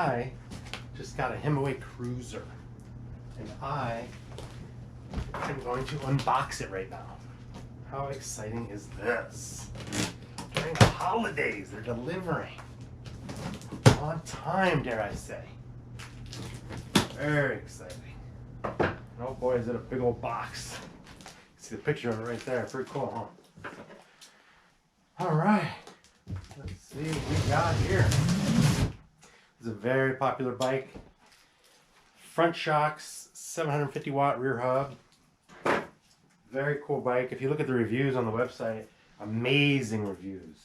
I just got a Himiway Cruiser, and I am going to unbox it right now. How exciting is this? During the holidays, they're delivering on time, dare I say. Very exciting. Oh boy, is it a big old box. See the picture of it right there. Pretty cool, huh? All right. Let's see what we got here. It's a very popular bike. Front shocks, 750 watt rear hub. Very cool bike. If you look at the reviews on the website, amazing reviews.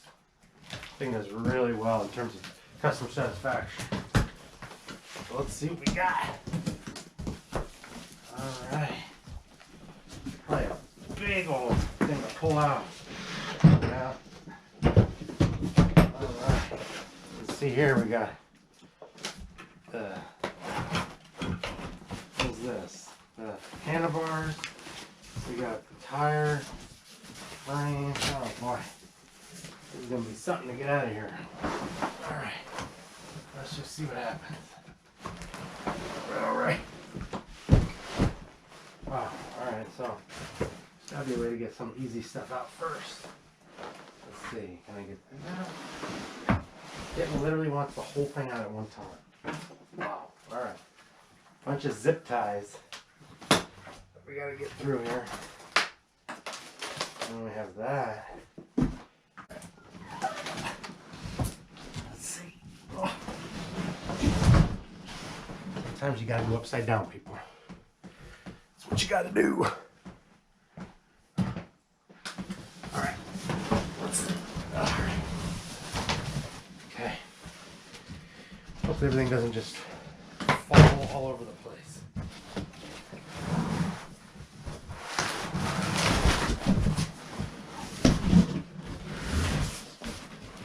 I think does really well in terms of customer satisfaction. So let's see what we got. Alright. Probably a big old thing to pull out. Yeah. Alright. Let's see here, we got what's this? The handlebars. We got the tire frame. Oh boy. This is gonna be something to get out of here. Alright. Let's just see what happens. Alright. Wow. Alright, so there's gotta be a way to get some easy stuff out first. Let's see. Can I get that out? It literally wants the whole thing out at one time. Wow. Alright. Bunch of zip ties that we gotta get through here. And we have that. Let's see. Oh. Sometimes you gotta go upside down, people. That's what you gotta do. Alright. Let's see. Alright. Okay. Hopefully everything doesn't just fall all over the place.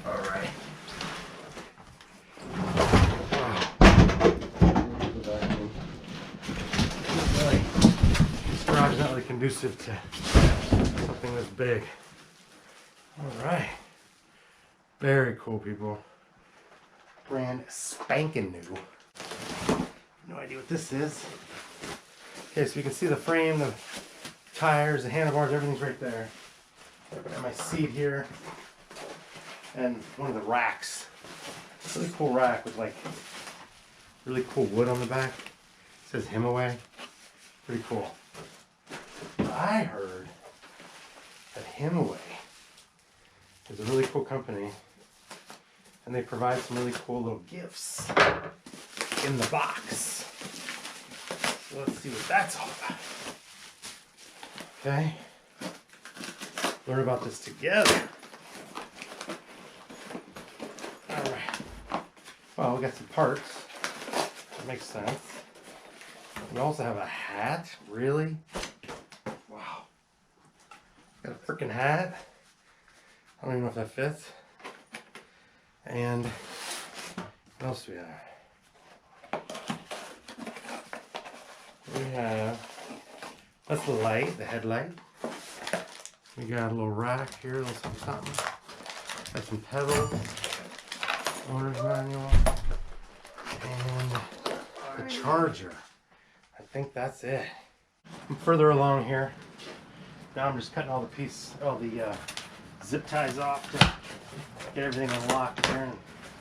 Alright. This garage is not really conducive to something this big. Alright. Very cool, people. Brand spanking new. No idea what this is. Okay, so you can see the frame, the tires, the handlebars, everything's right there. I've got my seat here and one of the racks. Really cool rack with like really cool wood on the back. It says Himiway. Pretty cool. I heard that Himiway is a really cool company and they provide some really cool little gifts in the box. So let's see what that's all about. Okay. Learn about this together. Alright. Well, we got some parts. That makes sense. We also have a hat. Really? Wow. Got a freaking hat. I don't even know if that fits. And what else do we have? We have, that's the light, the headlight. We got a little rack here, a little something. Got some pedals, owner's manual, and the charger. I think that's it. I'm further along here. Now I'm just cutting all the zip ties off to get everything unlocked here and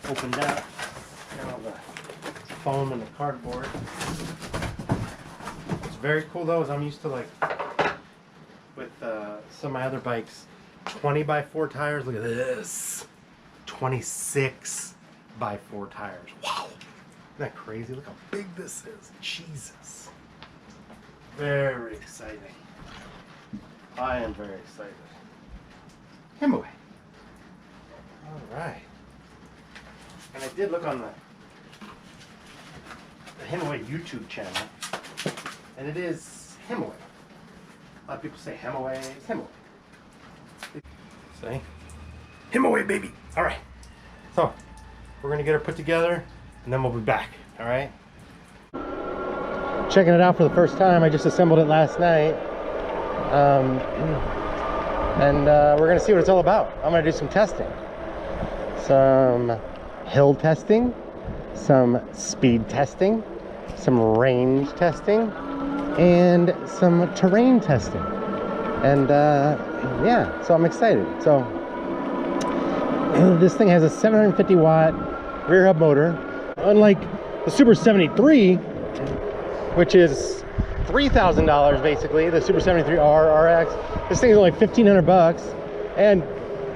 opened up. Got all the foam and the cardboard. What's very cool though is I'm used to, like, with some of my other bikes, 20x4 tires. Look at this, 26x4 tires. Wow, isn't that crazy? Look how big this is. Jesus, very exciting. I am very excited. Himiway. All right. And I did look on the Himiway YouTube channel, and it is Himiway. A lot of people say Himiway. It's Himiway. See? Himiway, baby. All right. So we're gonna get her put together, and then we'll be back. All right. Checking it out for the first time. I just assembled it last night. And we're gonna see what it's all about. I'm gonna do some testing. Some hill testing some speed testing, some range testing, and some terrain testing. And yeah, so I'm excited. So this thing has a 750 watt rear hub motor. Unlike the Super 73, which is $3,000 basically, the Super 73R RX, this thing is only 1,500 bucks. And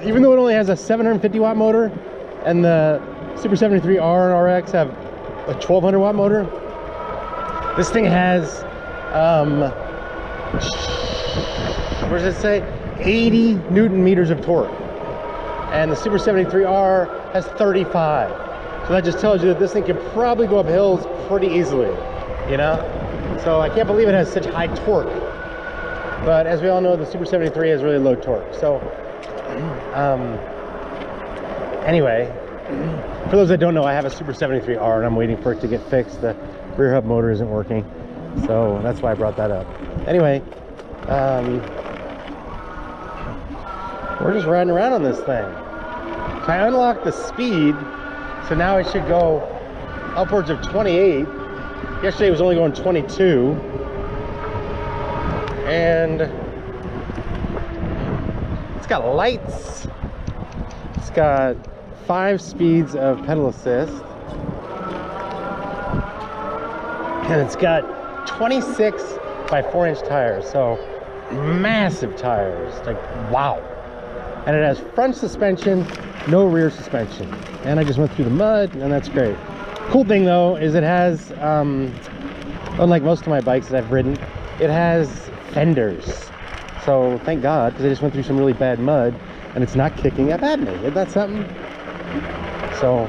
even though it only has a 750 watt motor, and the Super 73R and RX have a 1,200 watt motor, this thing has, what does it say? 80 Newton meters of torque. And the Super 73R has 35. So that just tells you that this thing can probably go up hills pretty easily, you know? So I can't believe it has such high torque. But as we all know, the Super 73 has really low torque. So anyway, for those that don't know, I have a Super 73R and I'm waiting for it to get fixed. The rear hub motor isn't working. So that's why I brought that up. Anyway, we're just riding around on this thing. So I unlocked the speed, so now it should go upwards of 28. Yesterday it was only going 22. And it's got lights. It's got 5 speeds of pedal assist. And it's got 26 by 4-inch tires, so massive tires, like wow. And it has front suspension, no rear suspension. And I just went through the mud, and that's great. Cool thing though is it has, unlike most of my bikes that I've ridden, it has fenders. So thank God, because I just went through some really bad mud, and it's not kicking up at me. Isn't that something? So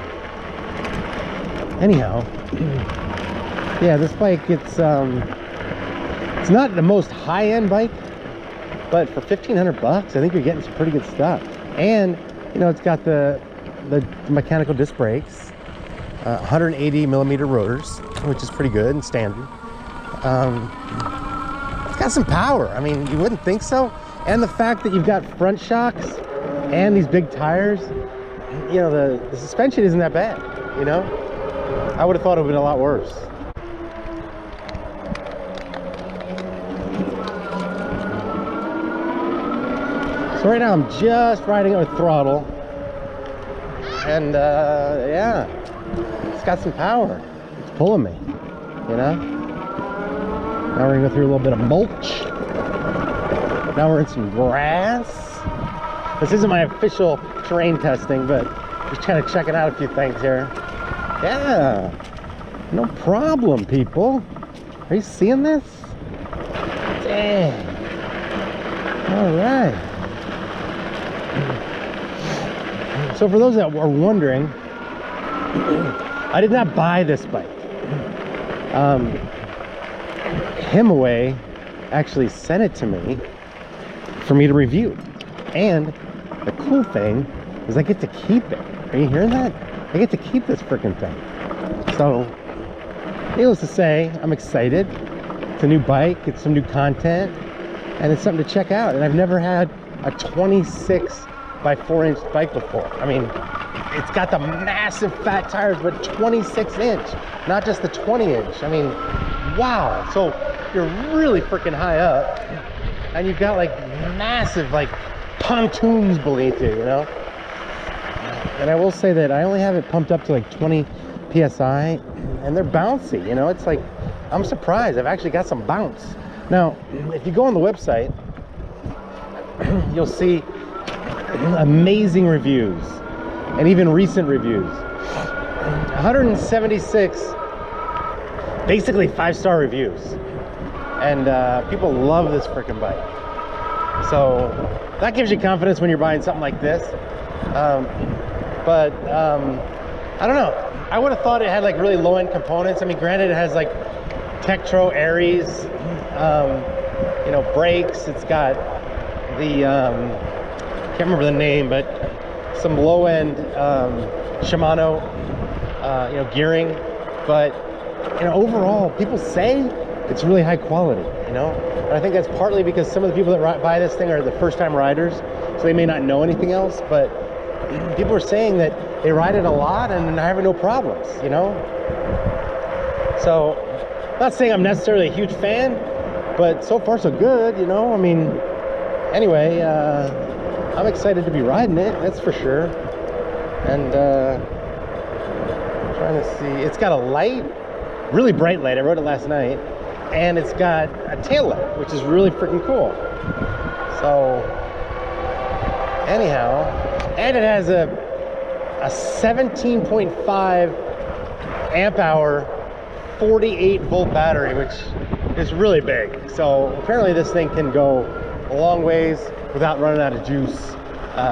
anyhow, yeah, this bike, it's not the most high-end bike, but for 1,500 bucks, I think you're getting some pretty good stuff. And you know, it's got the mechanical disc brakes, 180 millimeter rotors, which is pretty good and standard. It's got some power. I mean, you wouldn't think so. And the fact that you've got front shocks and these big tires, you know, the suspension isn't that bad, you know? I would have thought it would have been a lot worse. So right now I'm just riding it with throttle, and yeah, it's got some power. It's pulling me, you know? Now we're gonna go through a little bit of mulch. Now we're in some grass. This isn't my official terrain testing, but just kind of checking out a few things here. Yeah, no problem, people. Are you seeing this? Dang. All right. So for those that are wondering, I did not buy this bike. Himiway actually sent it to me for me to review. And the cool thing is I get to keep it. Are you hearing that? I get to keep this freaking thing. So, needless to say, I'm excited. It's a new bike, it's some new content, and it's something to check out. And I've never had a 26 by 4-inch bike before. I mean, it's got the massive fat tires, but 26-inch, not just the 20-inch. I mean, wow. So you're really freaking high up, and you've got like massive like pontoons beneath you, you know? And I will say that I only have it pumped up to like 20 PSI, and they're bouncy, you know? It's like, I'm surprised. I've actually got some bounce. Now, if you go on the website, you'll see amazing reviews, and even recent reviews. 176 basically 5-star reviews, and people love this freaking bike. So that gives you confidence when you're buying something like this. But I don't know, I would have thought it had like really low-end components. I mean, granted, it has like Tektro Aries, you know, brakes. It's got the can't remember the name, but some low-end Shimano, you know, gearing. But you know, overall, people say it's really high quality, you know. And I think that's partly because some of the people that buy this thing are the first-time riders, so they may not know anything else. But people are saying that they ride it a lot and are having no problems, you know? So, not saying I'm necessarily a huge fan, but so far so good, you know? I mean, anyway, I'm excited to be riding it, that's for sure. And trying to see, it's got a light, really bright light. I rode it last night, and it's got a tail light, which is really freaking cool. So anyhow, and it has a 17.5 amp hour 48 volt battery, which is really big. So apparently this thing can go a long ways without running out of juice,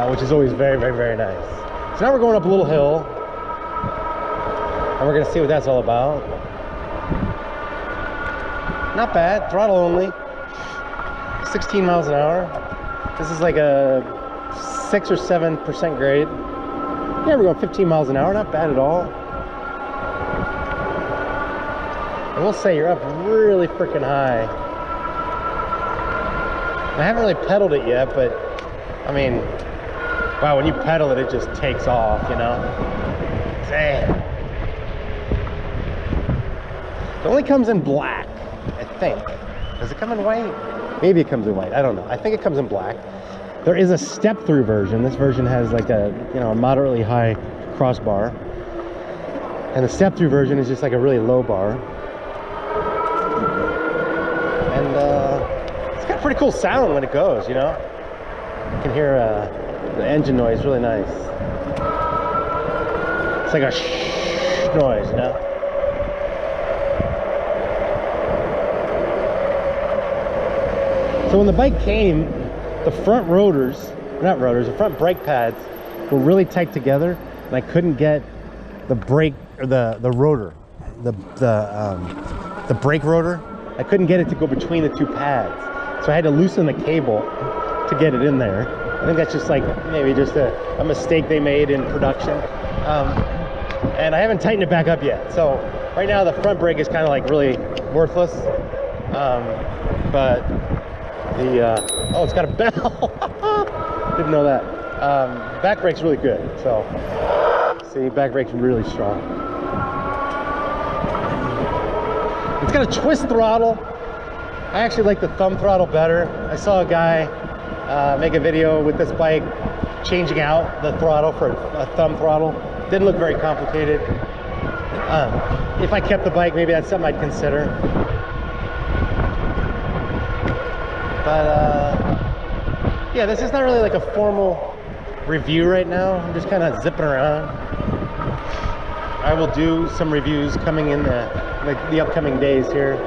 which is always very, very, very nice. So now we're going up a little hill, and we're gonna see what that's all about. Not bad, throttle only, 16 miles an hour. This is like a 6 or 7% grade. Yeah, we're going 15 miles an hour, not bad at all. I will say you're up really freaking high. I haven't really pedaled it yet, but I mean, wow, when you pedal it, it just takes off, you know? Damn. It only comes in black, I think. Does it come in white? Maybe it comes in white, I don't know. I think it comes in black. There is a step-through version. This version has like a, you know, a moderately high crossbar. And the step-through version is just like a really low bar. And it's got a pretty cool sound when it goes, you know? You can hear the engine noise, really nice. It's like a shh noise, you know? So when the bike came, the front rotors, not rotors, the front brake pads were really tight together, and I couldn't get the brake, or the rotor, the brake rotor. I couldn't get it to go between the two pads, so I had to loosen the cable to get it in there. I think that's just like maybe just a mistake they made in production, and I haven't tightened it back up yet. So right now the front brake is kind of like really worthless, but the oh, it's got a bell. Didn't know that. Back brake's really good. So see, back brake's really strong. It's got a twist throttle. I actually like the thumb throttle better. I saw a guy make a video with this bike changing out the throttle for a thumb throttle. Didn't look very complicated. If I kept the bike, maybe that's something I'd consider. But yeah, this is not really like a formal review right now. I'm just kind of zipping around. I will do some reviews coming in the upcoming days here.